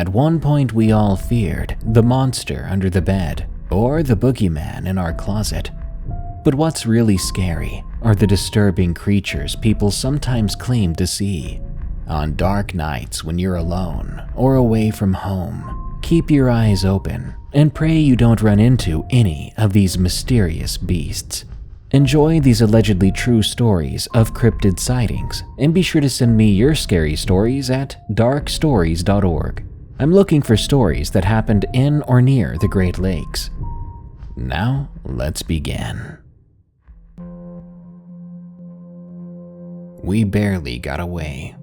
At one point, we all feared the monster under the bed or the boogeyman in our closet. But what's really scary are the disturbing creatures people sometimes claim to see. On dark nights when you're alone or away from home, keep your eyes open and pray you don't run into any of these mysterious beasts. Enjoy these allegedly true stories of cryptid sightings, and be sure to send me your scary stories at darkstories.org. I'm looking for stories that happened in or near the Great Lakes. Now, let's begin. We barely got away.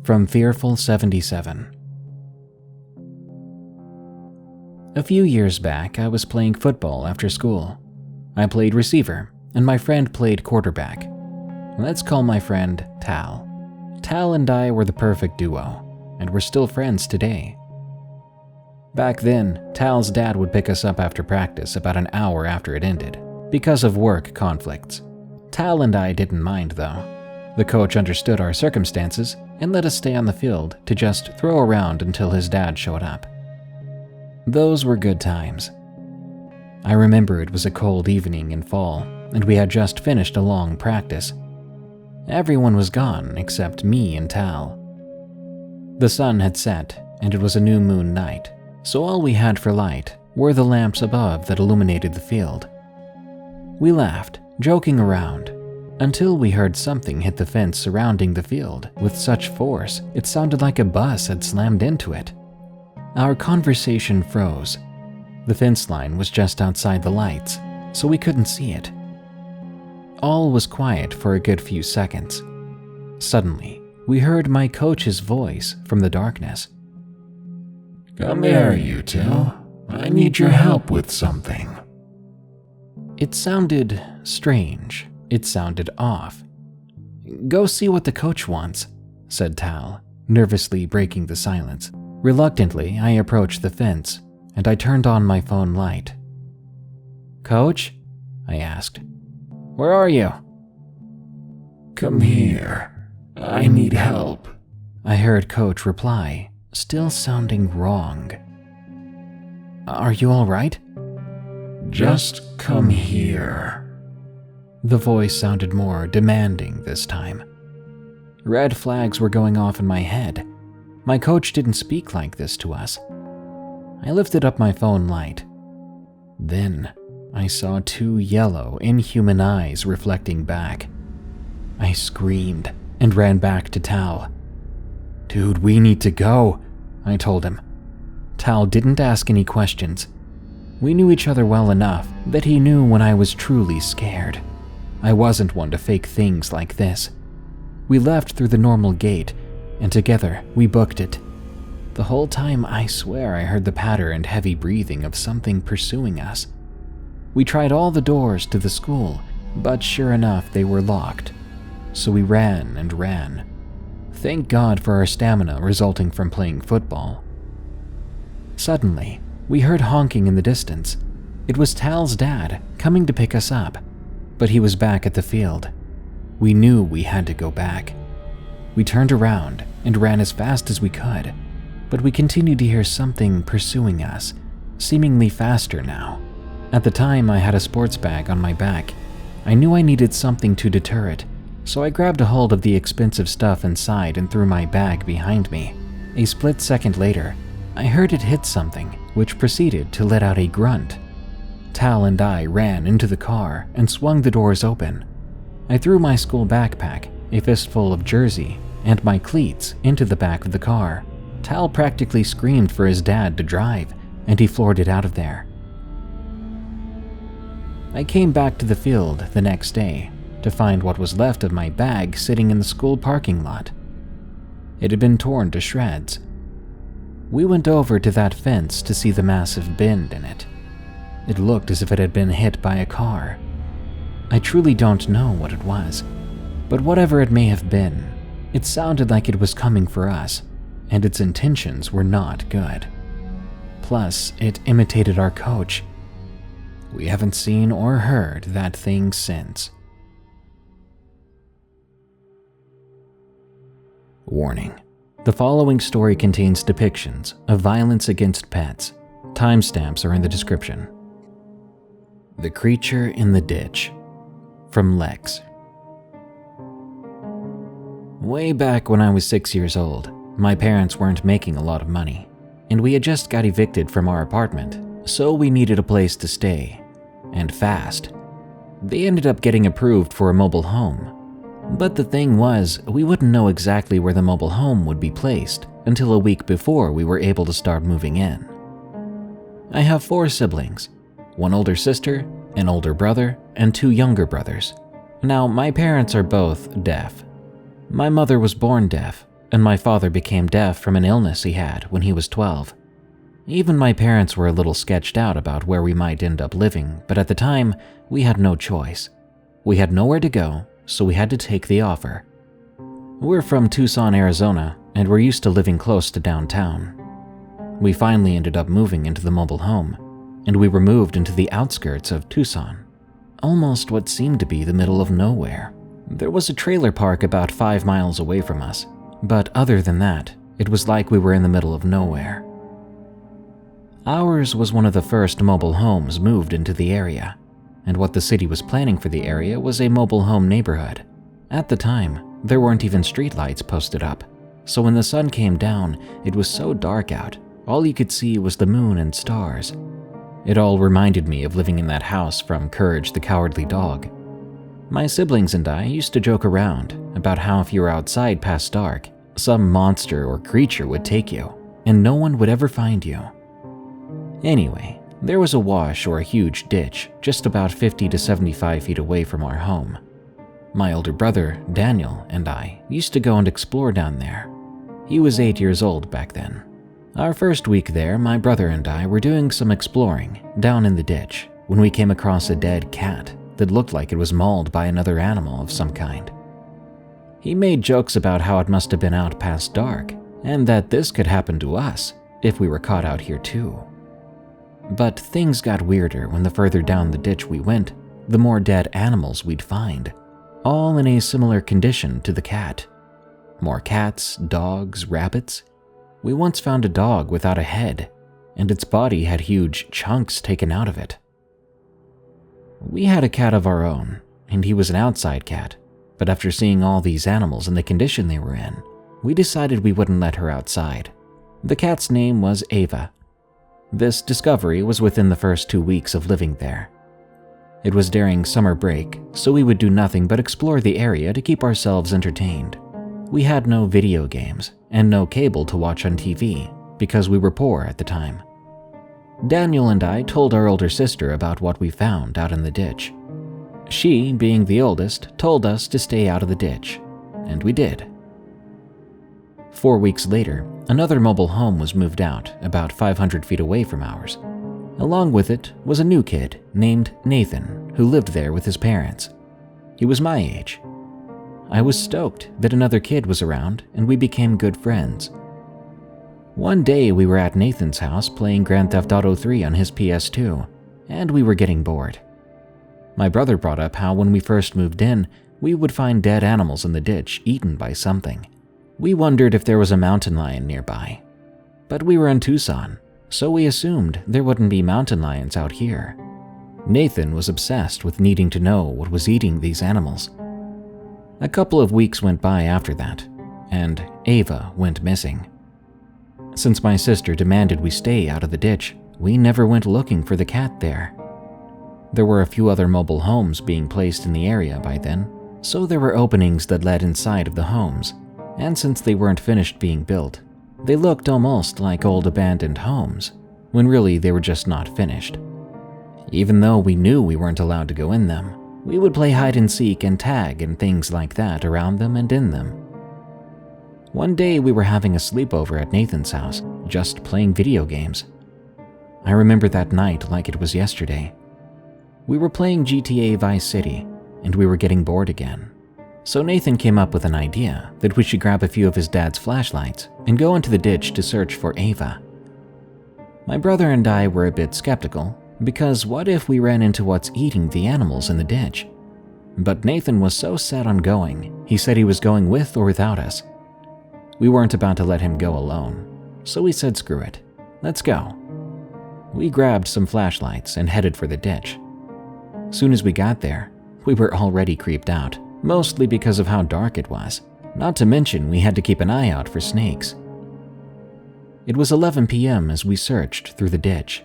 From Fearful 77. A few years back, I was playing football after school. I played receiver, and my friend played quarterback. Let's call my friend Tal. Tal and I were the perfect duo, and we're still friends today. Back then, Tal's dad would pick us up after practice about an hour after it ended, because of work conflicts. Tal and I didn't mind though. The coach understood our circumstances and let us stay on the field to just throw around until his dad showed up. Those were good times. I remember it was a cold evening in fall, and we had just finished a long practice. Everyone was gone except me and Tal. The sun had set, and it was a new moon night, so all we had for light were the lamps above that illuminated the field. We laughed, joking around, until we heard something hit the fence surrounding the field with such force it sounded like a bus had slammed into it. Our conversation froze. The fence line was just outside the lights, so we couldn't see it. All was quiet for a good few seconds. Suddenly, we heard my coach's voice from the darkness. "Come here, you two. I need your help with something." It sounded strange. It sounded off. "Go see what the coach wants," said Tal, nervously breaking the silence. Reluctantly, I approached the fence, and I turned on my phone light. "Coach?" I asked. "Where are you?" "Come here. I need help," I heard Coach reply, still sounding wrong. "Are you all right?" "Just come here." The voice sounded more demanding this time. Red flags were going off in my head. My coach didn't speak like this to us. I lifted up my phone light. Then I saw two yellow, inhuman eyes reflecting back. I screamed and ran back to Tal. "Dude, we need to go," I told him. Tal didn't ask any questions. We knew each other well enough that he knew when I was truly scared. I wasn't one to fake things like this. We left through the normal gate, and together we booked it. The whole time I swear I heard the patter and heavy breathing of something pursuing us. We tried all the doors to the school, but sure enough they were locked. So we ran and ran. Thank God for our stamina resulting from playing football. Suddenly, we heard honking in the distance. It was Tal's dad coming to pick us up, but he was back at the field. We knew we had to go back. We turned around and ran as fast as we could, but we continued to hear something pursuing us, seemingly faster now. At the time, I had a sports bag on my back. I knew I needed something to deter it, so I grabbed a hold of the expensive stuff inside and threw my bag behind me. A split second later, I heard it hit something, which proceeded to let out a grunt. Tal and I ran into the car and swung the doors open. I threw my school backpack, a fistful of jersey, and my cleats into the back of the car. Tal practically screamed for his dad to drive, and he floored it out of there. I came back to the field the next day to find what was left of my bag sitting in the school parking lot. It had been torn to shreds. We went over to that fence to see the massive bend in it. It looked as if it had been hit by a car. I truly don't know what it was, but whatever it may have been, it sounded like it was coming for us, and its intentions were not good. Plus, it imitated our coach. We haven't seen or heard that thing since. Warning: The following story contains depictions of violence against pets. Timestamps are in the description. The Creature in the Ditch, from Lex. Way back when I was 6 years old, my parents weren't making a lot of money, and we had just got evicted from our apartment, so we needed a place to stay, and fast. They ended up getting approved for a mobile home, but the thing was, we wouldn't know exactly where the mobile home would be placed until a week before we were able to start moving in. I have 4 siblings, 1 older sister, an older brother, and 2 younger brothers. Now, my parents are both deaf. My mother was born deaf, and my father became deaf from an illness he had when he was 12. Even my parents were a little sketched out about where we might end up living, but at the time, we had no choice. We had nowhere to go, so we had to take the offer. We're from Tucson, Arizona, and we're used to living close to downtown. We finally ended up moving into the mobile home, and we were moved into the outskirts of Tucson, almost what seemed to be the middle of nowhere. There was a trailer park about 5 miles away from us, but other than that, it was like we were in the middle of nowhere. Ours was one of the first mobile homes moved into the area, and what the city was planning for the area was a mobile home neighborhood. At the time, there weren't even streetlights posted up, so when the sun came down, it was so dark out, all you could see was the moon and stars. It all reminded me of living in that house from Courage the Cowardly Dog. My siblings and I used to joke around about how if you were outside past dark, some monster or creature would take you, and no one would ever find you. Anyway, there was a wash or a huge ditch just about 50 to 75 feet away from our home. My older brother, Daniel, and I used to go and explore down there. He was 8 years old back then. Our first week there, my brother and I were doing some exploring down in the ditch when we came across a dead cat that looked like it was mauled by another animal of some kind. He made jokes about how it must have been out past dark, and that this could happen to us if we were caught out here too. But things got weirder when the further down the ditch we went, the more dead animals we'd find, all in a similar condition to the cat. More cats, dogs, rabbits. We once found a dog without a head, and its body had huge chunks taken out of it. We had a cat of our own, and he was an outside cat, but after seeing all these animals in the condition they were in, we decided we wouldn't let her outside. The cat's name was Ava. This discovery was within the first 2 weeks of living there. It was during summer break, so we would do nothing but explore the area to keep ourselves entertained. We had no video games and no cable to watch on TV because we were poor at the time. Daniel and I told our older sister about what we found out in the ditch. She, being the oldest, told us to stay out of the ditch, and we did. 4 weeks later, another mobile home was moved out about 500 feet away from ours. Along with it was a new kid named Nathan who lived there with his parents. He was my age. I was stoked that another kid was around and we became good friends. One day we were at Nathan's house playing Grand Theft Auto 3 on his PS2, and we were getting bored. My brother brought up how when we first moved in, we would find dead animals in the ditch eaten by something. We wondered if there was a mountain lion nearby. But we were in Tucson, so we assumed there wouldn't be mountain lions out here. Nathan was obsessed with needing to know what was eating these animals. A couple of weeks went by after that, and Ava went missing. Since my sister demanded we stay out of the ditch, we never went looking for the cat there. There were a few other mobile homes being placed in the area by then, so there were openings that led inside of the homes. And since they weren't finished being built, they looked almost like old abandoned homes, when really they were just not finished. Even though we knew we weren't allowed to go in them, we would play hide and seek and tag and things like that around them and in them. One day we were having a sleepover at Nathan's house, just playing video games. I remember that night like it was yesterday. We were playing GTA Vice City, and we were getting bored again. So Nathan came up with an idea that we should grab a few of his dad's flashlights and go into the ditch to search for Ava. My brother and I were a bit skeptical, because what if we ran into what's eating the animals in the ditch? But Nathan was so set on going, he said he was going with or without us. We weren't about to let him go alone, so we said screw it, let's go. We grabbed some flashlights and headed for the ditch. Soon as we got there, we were already creeped out, mostly because of how dark it was. Not to mention we had to keep an eye out for snakes. It was 11 p.m. as we searched through the ditch.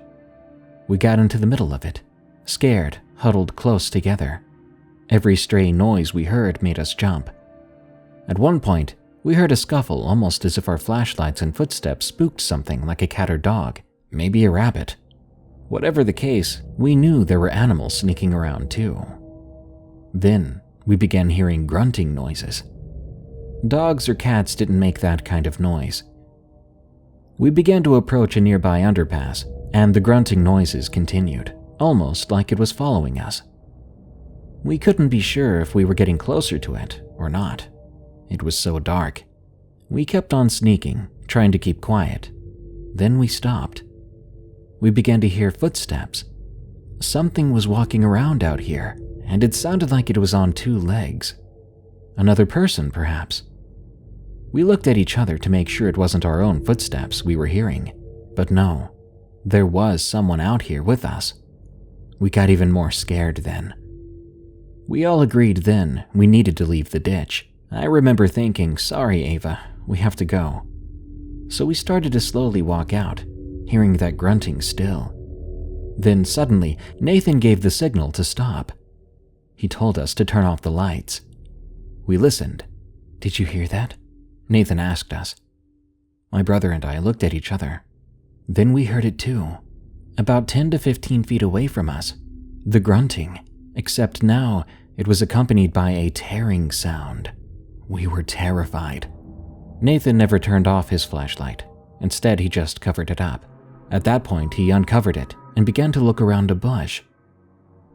We got into the middle of it, scared, huddled close together. Every stray noise we heard made us jump. At one point, we heard a scuffle almost as if our flashlights and footsteps spooked something like a cat or dog, maybe a rabbit. Whatever the case, we knew there were animals sneaking around too. Then, we began hearing grunting noises. Dogs or cats didn't make that kind of noise. We began to approach a nearby underpass, and the grunting noises continued, almost like it was following us. We couldn't be sure if we were getting closer to it or not. It was so dark. We kept on sneaking, trying to keep quiet. Then we stopped. We began to hear footsteps. Something was walking around out here, and it sounded like it was on 2 legs. Another person, perhaps. We looked at each other to make sure it wasn't our own footsteps we were hearing, but no, there was someone out here with us. We got even more scared then. We all agreed then we needed to leave the ditch. I remember thinking, sorry Ava, we have to go. So we started to slowly walk out, hearing that grunting still. Then suddenly, Nathan gave the signal to stop. He told us to turn off the lights. We listened. Did you hear that? Nathan asked us. My brother and I looked at each other. Then we heard it too, about 10 to 15 feet away from us. The grunting, except now it was accompanied by a tearing sound. We were terrified. Nathan never turned off his flashlight. Instead, he just covered it up. At that point, he uncovered it and began to look around a bush.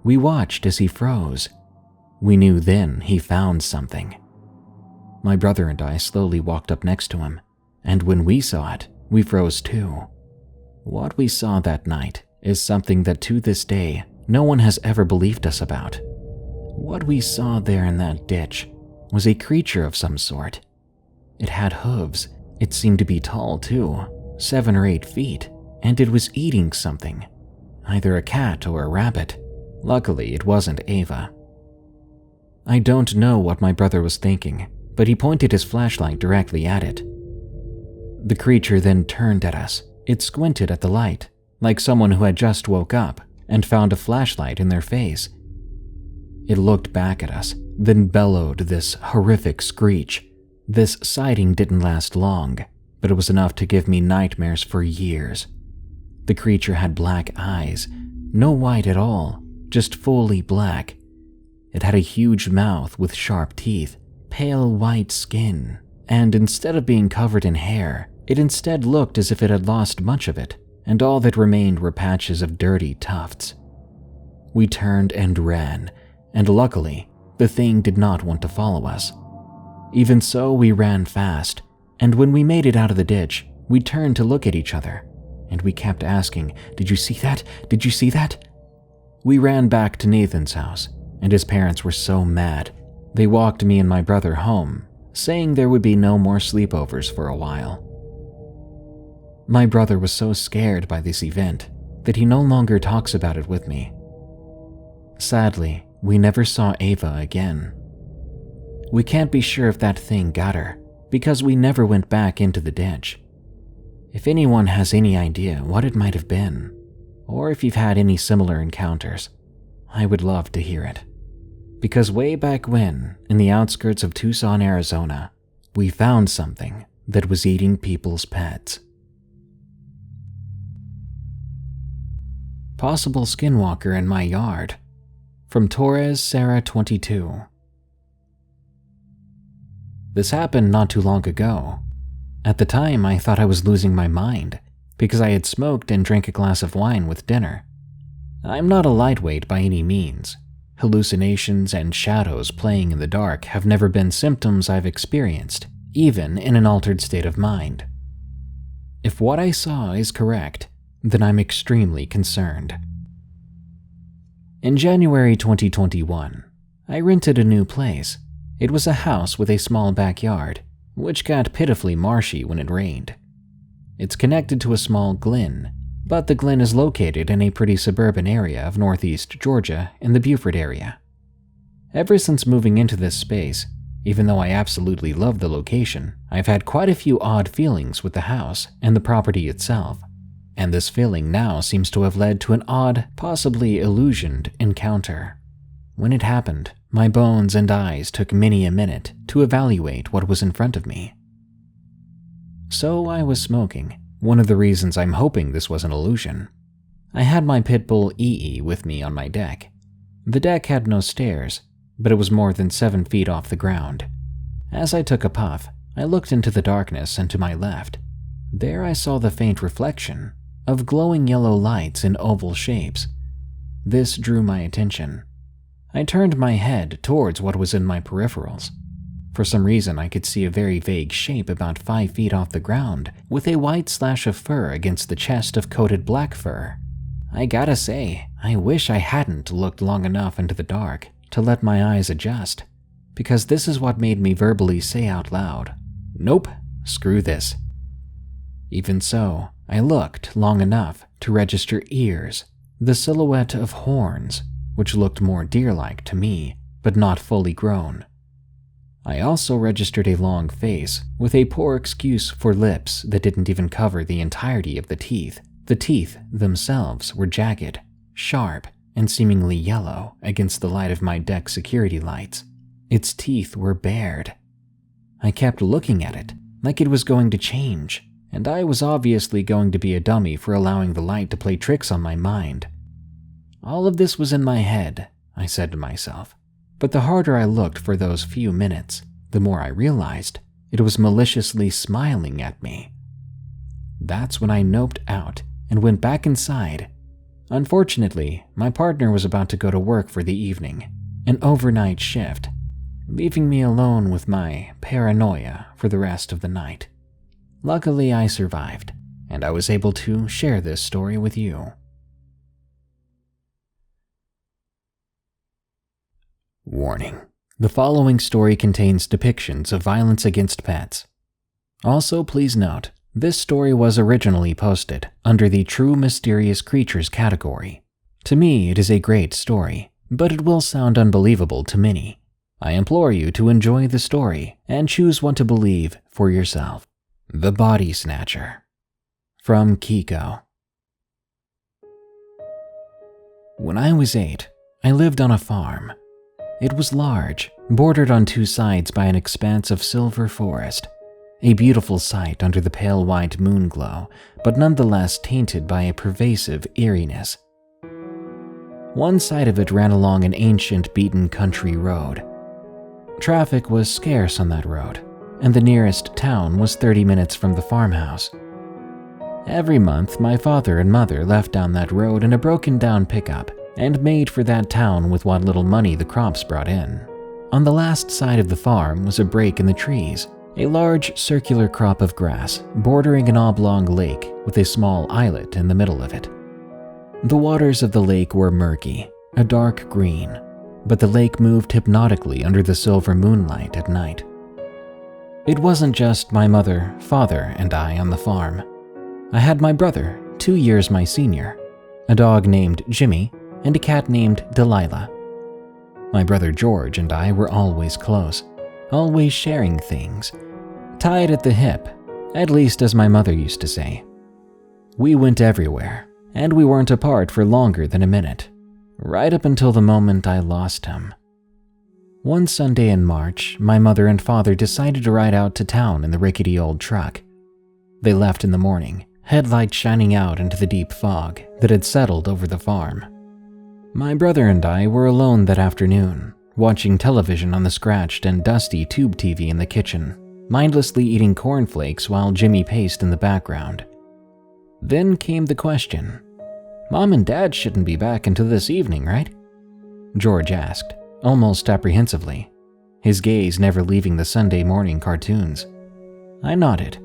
We watched as he froze. We knew then he found something. My brother and I slowly walked up next to him, and when we saw it, we froze too. What we saw that night is something that to this day, no one has ever believed us about. What we saw there in that ditch was a creature of some sort. It had hooves. It seemed to be tall too, 7 or 8 feet, and it was eating something, either a cat or a rabbit. Luckily, it wasn't Ava. I don't know what my brother was thinking, but he pointed his flashlight directly at it. The creature then turned at us. It squinted at the light, like someone who had just woke up and found a flashlight in their face. It looked back at us, then bellowed this horrific screech. This sighting didn't last long, but it was enough to give me nightmares for years. The creature had black eyes, no white at all, just fully black. It had a huge mouth with sharp teeth, pale white skin, and instead of being covered in hair, it instead looked as if it had lost much of it, and all that remained were patches of dirty tufts. We turned and ran, and luckily, the thing did not want to follow us. Even so, we ran fast, and when we made it out of the ditch, we turned to look at each other, and we kept asking, "Did you see that? Did you see that?" We ran back to Nathan's house, and his parents were so mad. They walked me and my brother home, saying there would be no more sleepovers for a while. My brother was so scared by this event that he no longer talks about it with me. Sadly, we never saw Ava again. We can't be sure if that thing got her, because we never went back into the ditch. If anyone has any idea what it might have been, or if you've had any similar encounters, I would love to hear it. Because way back when, in the outskirts of Tucson, Arizona, we found something that was eating people's pets. Possible Skinwalker in My Yard, from Torres Sarah 22. This happened not too long ago. At the time, I thought I was losing my mind because I had smoked and drank a glass of wine with dinner. I'm not a lightweight by any means. Hallucinations and shadows playing in the dark have never been symptoms I've experienced, even in an altered state of mind. If what I saw is correct, then I'm extremely concerned. In January 2021, I rented a new place. It was a house with a small backyard, which got pitifully marshy when it rained. It's connected to a small glen, but the glen is located in a pretty suburban area of northeast Georgia in the Beaufort area. Ever since moving into this space, even though I absolutely love the location, I've had quite a few odd feelings with the house and the property itself, and this feeling now seems to have led to an odd, possibly illusioned encounter. When it happened, my bones and eyes took many a minute to evaluate what was in front of me. So I was smoking, one of the reasons I'm hoping this was an illusion. I had my pit bull EE with me on my deck. The deck had no stairs, but it was more than 7 feet off the ground. As I took a puff, I looked into the darkness and to my left. There I saw the faint reflection of glowing yellow lights in oval shapes. This drew my attention. I turned my head towards what was in my peripherals. For some reason, I could see a very vague shape about 5 feet off the ground with a white slash of fur against the chest of coated black fur. I gotta say, I wish I hadn't looked long enough into the dark to let my eyes adjust, because this is what made me verbally say out loud, "Nope, screw this." Even so, I looked long enough to register ears, the silhouette of horns, which looked more deer-like to me, but not fully grown. I also registered a long face with a poor excuse for lips that didn't even cover the entirety of the teeth. The teeth themselves were jagged, sharp, and seemingly yellow against the light of my deck security lights. Its teeth were bared. I kept looking at it like it was going to change, and I was obviously going to be a dummy for allowing the light to play tricks on my mind. All of this was in my head, I said to myself, but the harder I looked for those few minutes, the more I realized it was maliciously smiling at me. That's when I noped out and went back inside. Unfortunately, my partner was about to go to work for the evening, an overnight shift, leaving me alone with my paranoia for the rest of the night. Luckily, I survived, and I was able to share this story with you. Warning: the following story contains depictions of violence against pets. Also, please note, this story was originally posted under the True Mysterious Creatures category. To me, it is a great story, but it will sound unbelievable to many. I implore you to enjoy the story and choose what to believe for yourself. The Body Snatcher. From Kiko. When I was 8, I lived on a farm. It was large, bordered on 2 sides by an expanse of silver forest. A beautiful sight under the pale white moon glow, but nonetheless tainted by a pervasive eeriness. One side of it ran along an ancient beaten country road. Traffic was scarce on that road, and the nearest town was 30 minutes from the farmhouse. Every month, my father and mother left down that road in a broken-down pickup and made for that town with what little money the crops brought in. On the last side of the farm was a break in the trees, a large circular crop of grass bordering an oblong lake with a small islet in the middle of it. The waters of the lake were murky, a dark green, but the lake moved hypnotically under the silver moonlight at night. It wasn't just my mother, father, and I on the farm. I had my brother, 2 years my senior, a dog named Jimmy, and a cat named Delilah. My brother George and I were always close, always sharing things, tied at the hip, at least as my mother used to say. We went everywhere, and we weren't apart for longer than a minute, right up until the moment I lost him. One Sunday in March, my mother and father decided to ride out to town in the rickety old truck. They left in the morning, headlights shining out into the deep fog that had settled over the farm. My brother and I were alone that afternoon, watching television on the scratched and dusty tube TV in the kitchen, mindlessly eating cornflakes while Jimmy paced in the background. Then came the question. "Mom and Dad shouldn't be back until this evening, right?" George asked, almost apprehensively, his gaze never leaving the Sunday morning cartoons. I nodded.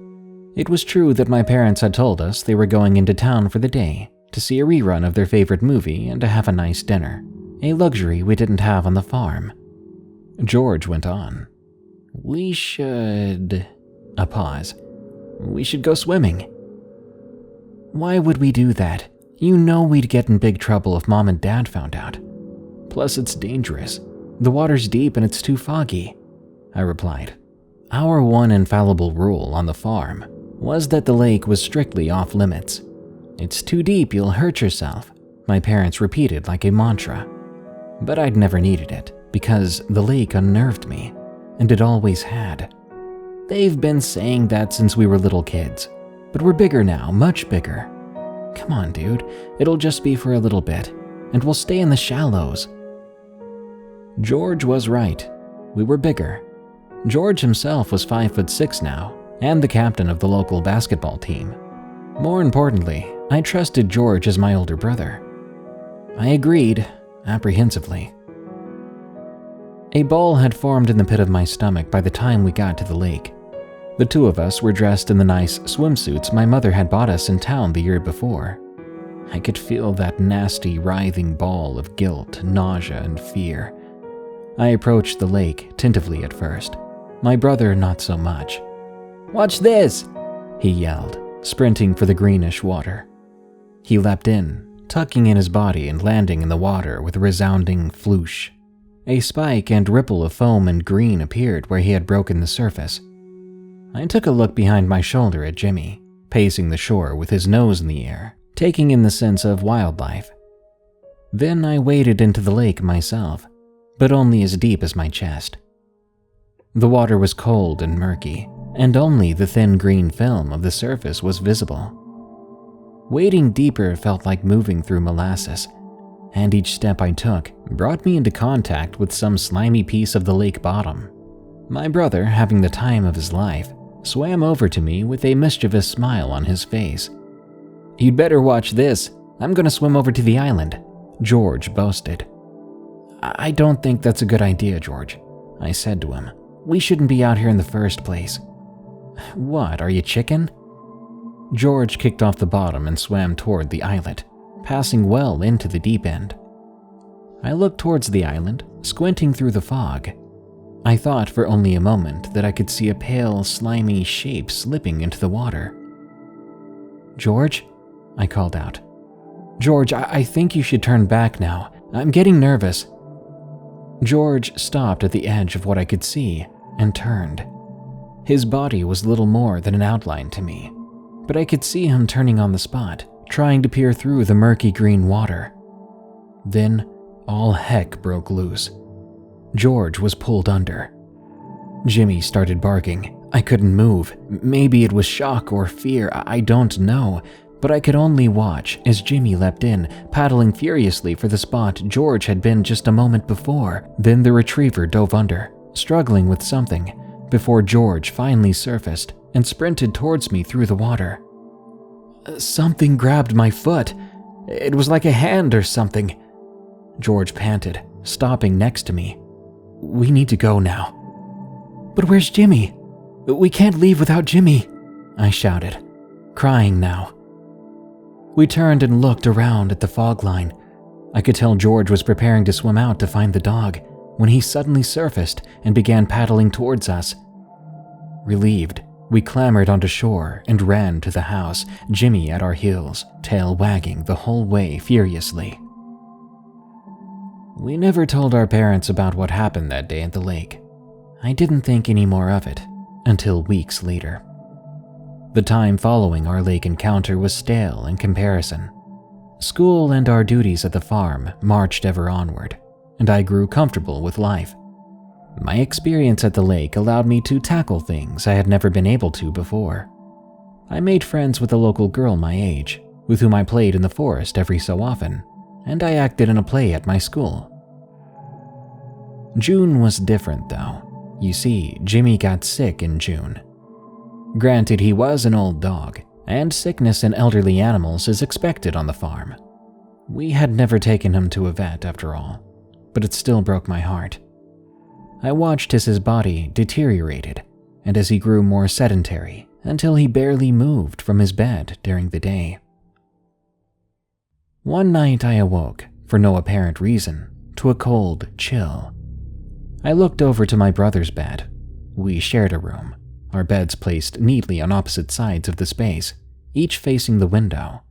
It was true that my parents had told us they were going into town for the day, to see a rerun of their favorite movie and to have a nice dinner, a luxury we didn't have on the farm. George went on. "We should..." A pause. "We should go swimming." "Why would we do that? You know we'd get in big trouble if Mom and Dad found out. Plus, it's dangerous. The water's deep and it's too foggy," I replied. Our one infallible rule on the farm was that the lake was strictly off limits. "It's too deep, you'll hurt yourself," my parents repeated like a mantra. But I'd never needed it because the lake unnerved me, and it always had. They've been saying that since we were little kids, but we're bigger now, much bigger. Come on, dude, it'll just be for a little bit, and we'll stay in the shallows. George was right. We were bigger. George himself was 5'6" now, and the captain of the local basketball team. More importantly, I trusted George as my older brother. I agreed, apprehensively. A ball had formed in the pit of my stomach by the time we got to the lake. The two of us were dressed in the nice swimsuits my mother had bought us in town the year before. I could feel that nasty, writhing ball of guilt, nausea, and fear. I approached the lake tentatively at first. My brother not so much. "Watch this!" he yelled, sprinting for the greenish water. He leapt in, tucking in his body and landing in the water with a resounding floosh. A spike and ripple of foam and green appeared where he had broken the surface. I took a look behind my shoulder at Jimmy, pacing the shore with his nose in the air, taking in the sense of wildlife. Then I waded into the lake myself, but only as deep as my chest. The water was cold and murky, and only the thin green film of the surface was visible. Wading deeper felt like moving through molasses, and each step I took brought me into contact with some slimy piece of the lake bottom. My brother, having the time of his life, swam over to me with a mischievous smile on his face. "You'd better watch this. I'm gonna swim over to the island," George boasted. "I don't think that's a good idea, George," I said to him. "We shouldn't be out here in the first place." "What, are you chicken?" George kicked off the bottom and swam toward the islet, passing well into the deep end. I looked towards the island, squinting through the fog. I thought for only a moment that I could see a pale, slimy shape slipping into the water. "George?" I called out. "George, I think you should turn back now. I'm getting nervous." George stopped at the edge of what I could see and turned. His body was little more than an outline to me, but I could see him turning on the spot, trying to peer through the murky green water. Then all heck broke loose. George was pulled under. Jimmy started barking. I couldn't move. Maybe it was shock or fear, I don't know, but I could only watch as Jimmy leapt in, paddling furiously for the spot George had been just a moment before. Then the retriever dove under, struggling with something, before George finally surfaced and sprinted towards me through the water. Something grabbed my foot. It was like a hand or something. George panted, stopping next to me. "We need to go now." "But where's Jimmy? We can't leave without Jimmy," I shouted, crying now. We turned and looked around at the fog line. I could tell George was preparing to swim out to find the dog when he suddenly surfaced and began paddling towards us. Relieved, we clambered onto shore and ran to the house, Jimmy at our heels, tail wagging the whole way furiously. We never told our parents about what happened that day at the lake. I didn't think any more of it until weeks later. The time following our lake encounter was stale in comparison. School and our duties at the farm marched ever onward, and I grew comfortable with life. My experience at the lake allowed me to tackle things I had never been able to before. I made friends with a local girl my age, with whom I played in the forest every so often, and I acted in a play at my school. June was different though. You see, Jimmy got sick in June. Granted, he was an old dog, and sickness in elderly animals is expected on the farm. We had never taken him to a vet after all, but it still broke my heart. I watched as his body deteriorated, and as he grew more sedentary, until he barely moved from his bed during the day. One night I awoke, for no apparent reason, to a cold chill. I looked over to my brother's bed. We shared a room. our beds placed neatly on opposite sides of the space, each facing the window.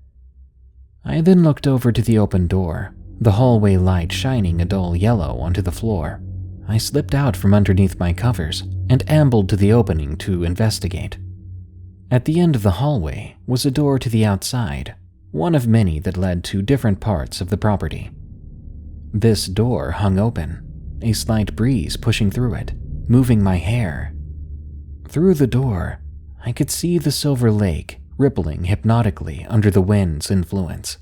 I then looked over to the open door, the hallway light shining a dull yellow onto the floor. I slipped out from underneath my covers and ambled to the opening to investigate. At the end of the hallway was a door to the outside, one of many that led to different parts of the property. This door hung open, a slight breeze pushing through it, moving my hair. Through the door, I could see the silver lake rippling hypnotically under the wind's influence.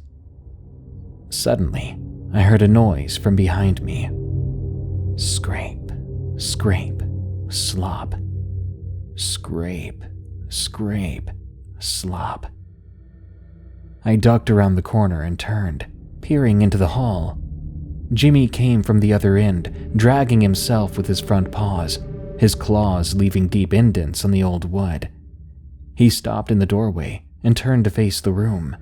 Suddenly, I heard a noise from behind me. Scrape, scrape, slop. Scrape, scrape, slop. I ducked around the corner and turned, peering into the hall. Jimmy came from the other end, dragging himself with his front paws, his claws leaving deep indents on the old wood. He stopped in the doorway and turned to face the room.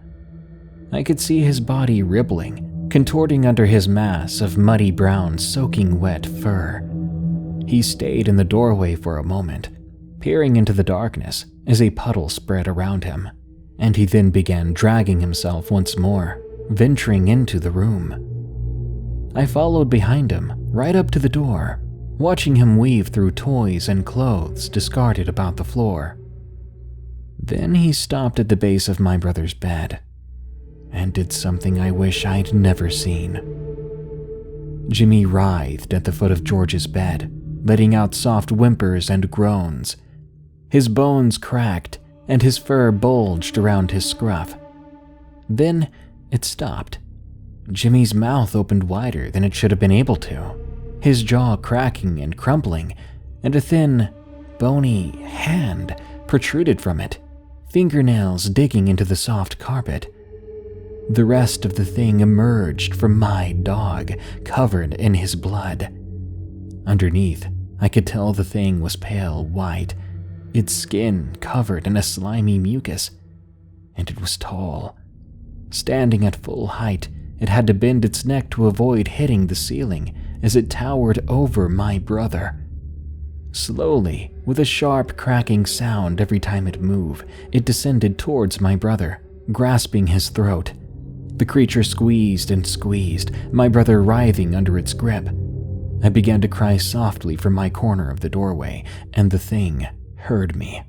I could see his body rippling, contorting under his mass of muddy brown, soaking wet fur. He stayed in the doorway for a moment, peering into the darkness as a puddle spread around him, and he then began dragging himself once more, venturing into the room. I followed behind him, right up to the door, watching him weave through toys and clothes discarded about the floor. Then he stopped at the base of my brother's bed and did something I wish I'd never seen. Jimmy writhed at the foot of George's bed, letting out soft whimpers and groans. His bones cracked and his fur bulged around his scruff. Then it stopped. Jimmy's mouth opened wider than it should have been able to, his jaw cracking and crumpling, and a thin, bony hand protruded from it, fingernails digging into the soft carpet. The rest of the thing emerged from my dog, covered in his blood. Underneath, I could tell the thing was pale white, its skin covered in a slimy mucus, and it was tall. Standing at full height, it had to bend its neck to avoid hitting the ceiling as it towered over my brother. Slowly, with a sharp cracking sound every time it moved, it descended towards my brother, grasping his throat. The creature squeezed and squeezed, my brother writhing under its grip. I began to cry softly from my corner of the doorway, and the thing heard me.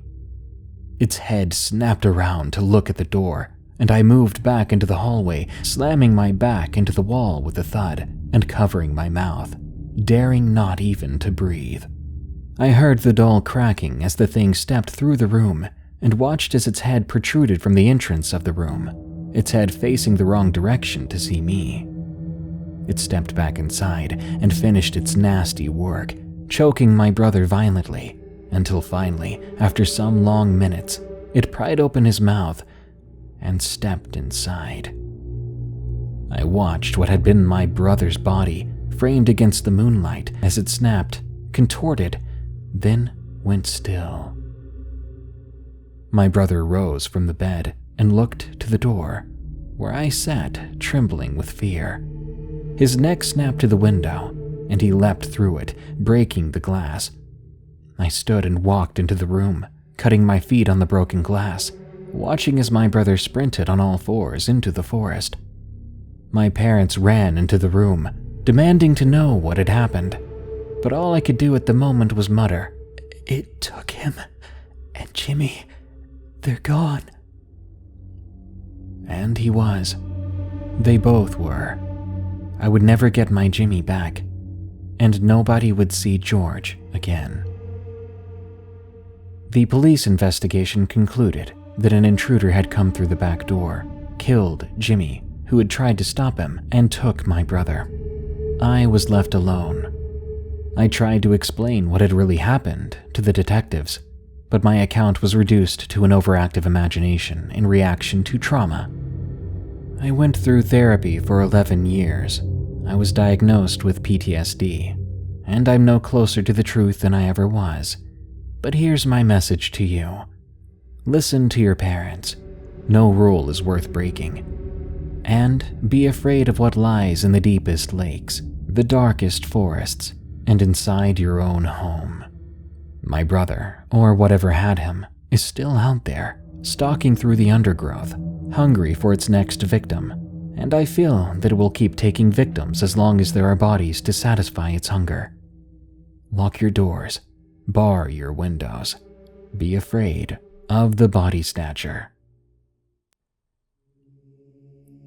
Its head snapped around to look at the door, and I moved back into the hallway, slamming my back into the wall with a thud and covering my mouth, daring not even to breathe. I heard the dull cracking as the thing stepped through the room and watched as its head protruded from the entrance of the room, its head facing the wrong direction to see me. It stepped back inside and finished its nasty work, choking my brother violently, until finally, after some long minutes, it pried open his mouth and stepped inside. I watched what had been my brother's body framed against the moonlight as it snapped, contorted, then went still. My brother rose from the bed and looked to the door, where I sat trembling with fear. His neck snapped to the window, and he leapt through it, breaking the glass. I stood and walked into the room, cutting my feet on the broken glass, watching as my brother sprinted on all fours into the forest. My parents ran into the room, demanding to know what had happened, but all I could do at the moment was mutter, "It took him, and Jimmy, they're gone." And he was. They both were. I would never get my Jimmy back, and nobody would see George again. The police investigation concluded that an intruder had come through the back door, killed Jimmy, who had tried to stop him, and took my brother. I was left alone. I tried to explain what had really happened to the detectives, but my account was reduced to an overactive imagination in reaction to trauma. I went through therapy for 11 years. I was diagnosed with PTSD, and I'm no closer to the truth than I ever was. But here's my message to you. Listen to your parents. No rule is worth breaking. And be afraid of what lies in the deepest lakes, the darkest forests, and inside your own home. My brother, or whatever had him, is still out there, stalking through the undergrowth, hungry for its next victim, and I feel that it will keep taking victims as long as there are bodies to satisfy its hunger. Lock your doors, bar your windows, be afraid of the Body Snatcher.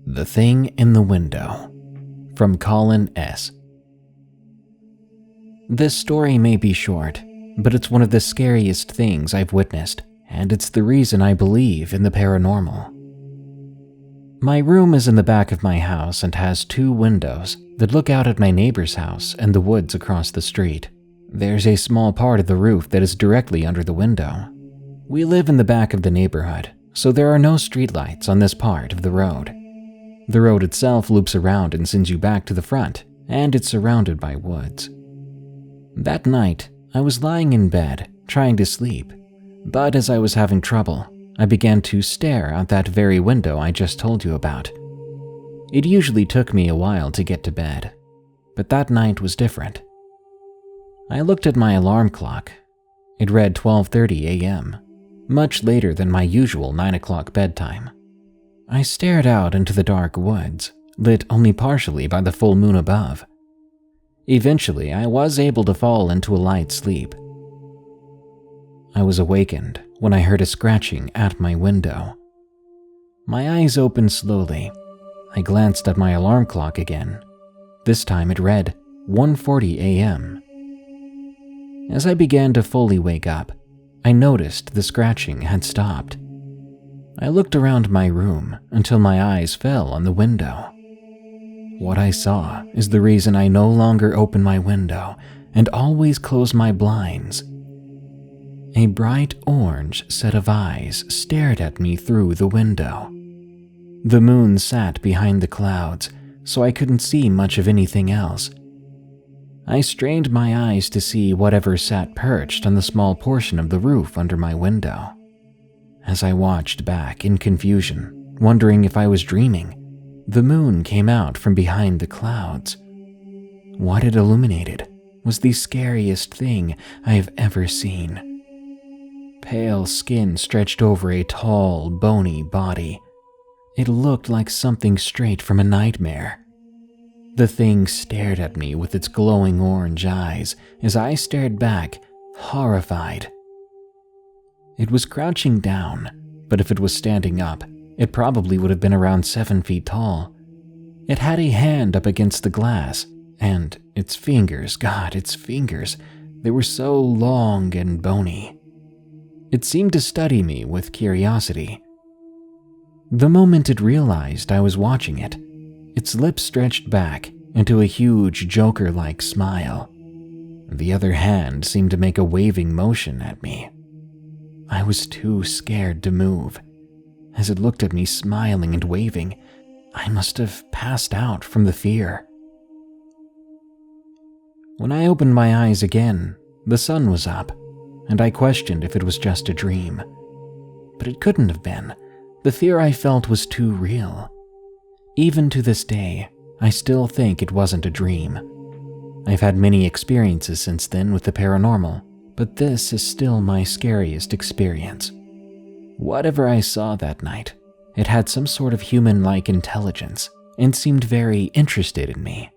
The Thing in the Window, from Colin S. This story may be short, but it's one of the scariest things I've witnessed, and it's the reason I believe in the paranormal. My room is in the back of my house and has 2 windows that look out at my neighbor's house and the woods across the street. There's a small part of the roof that is directly under the window. We live in the back of the neighborhood, so there are no streetlights on this part of the road. The road itself loops around and sends you back to the front, and it's surrounded by woods. That night, I was lying in bed, trying to sleep, but as I was having trouble, I began to stare out that very window I just told you about. It usually took me a while to get to bed, but that night was different. I looked at my alarm clock. It read 12:30 a.m., much later than my usual 9 o'clock bedtime. I stared out into the dark woods, lit only partially by the full moon above. Eventually, I was able to fall into a light sleep. I was awakened when I heard a scratching at my window. My eyes opened slowly. I glanced at my alarm clock again. This time it read 1:40 a.m. As I began to fully wake up, I noticed the scratching had stopped. I looked around my room until my eyes fell on the window. What I saw is the reason I no longer open my window and always close my blinds. A bright orange set of eyes stared at me through the window. The moon sat behind the clouds, so I couldn't see much of anything else. I strained my eyes to see whatever sat perched on the small portion of the roof under my window. As I watched back in confusion, wondering if I was dreaming, the moon came out from behind the clouds. What it illuminated was the scariest thing I have ever seen. Pale skin stretched over a tall, bony body. It looked like something straight from a nightmare. The thing stared at me with its glowing orange eyes as I stared back, horrified. It was crouching down, but if it was standing up, it probably would have been around 7 feet tall. It had a hand up against the glass, and its fingers, its fingers, they were so long and bony. It seemed to study me with curiosity. The moment it realized I was watching it, its lips stretched back into a huge Joker-like smile. The other hand seemed to make a waving motion at me. I was too scared to move. As it looked at me smiling and waving, I must have passed out from the fear. When I opened my eyes again, the sun was up, and I questioned if it was just a dream. But it couldn't have been. The fear I felt was too real. Even to this day, I still think it wasn't a dream. I've had many experiences since then with the paranormal, but this is still my scariest experience. Whatever I saw that night, it had some sort of human-like intelligence and seemed very interested in me.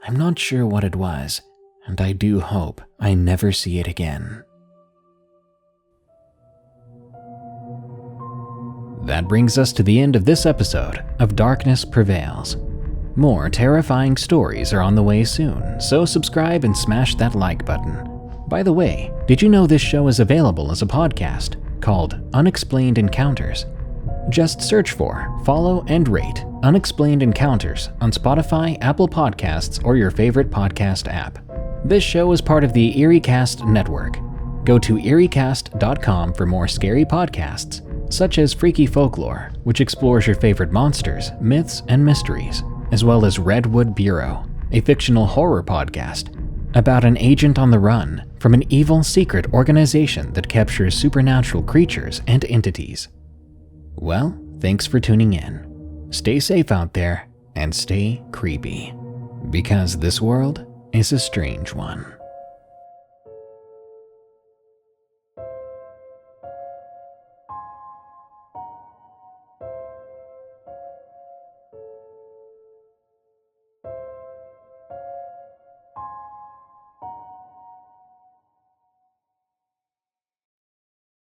I'm not sure what it was, and I do hope I never see it again. That brings us to the end of this episode of Darkness Prevails. More terrifying stories are on the way soon, so subscribe and smash that like button. By the way, did you know this show is available as a podcast called Unexplained Encounters? Just search for, follow, and rate Unexplained Encounters on Spotify, Apple Podcasts, or your favorite podcast app. This show is part of the EerieCast network. Go to EerieCast.com for more scary podcasts, such as Freaky Folklore, which explores your favorite monsters, myths, and mysteries, as well as Redwood Bureau, a fictional horror podcast about an agent on the run from an evil secret organization that captures supernatural creatures and entities. Well, thanks for tuning in. Stay safe out there and stay creepy, because this world is a strange one.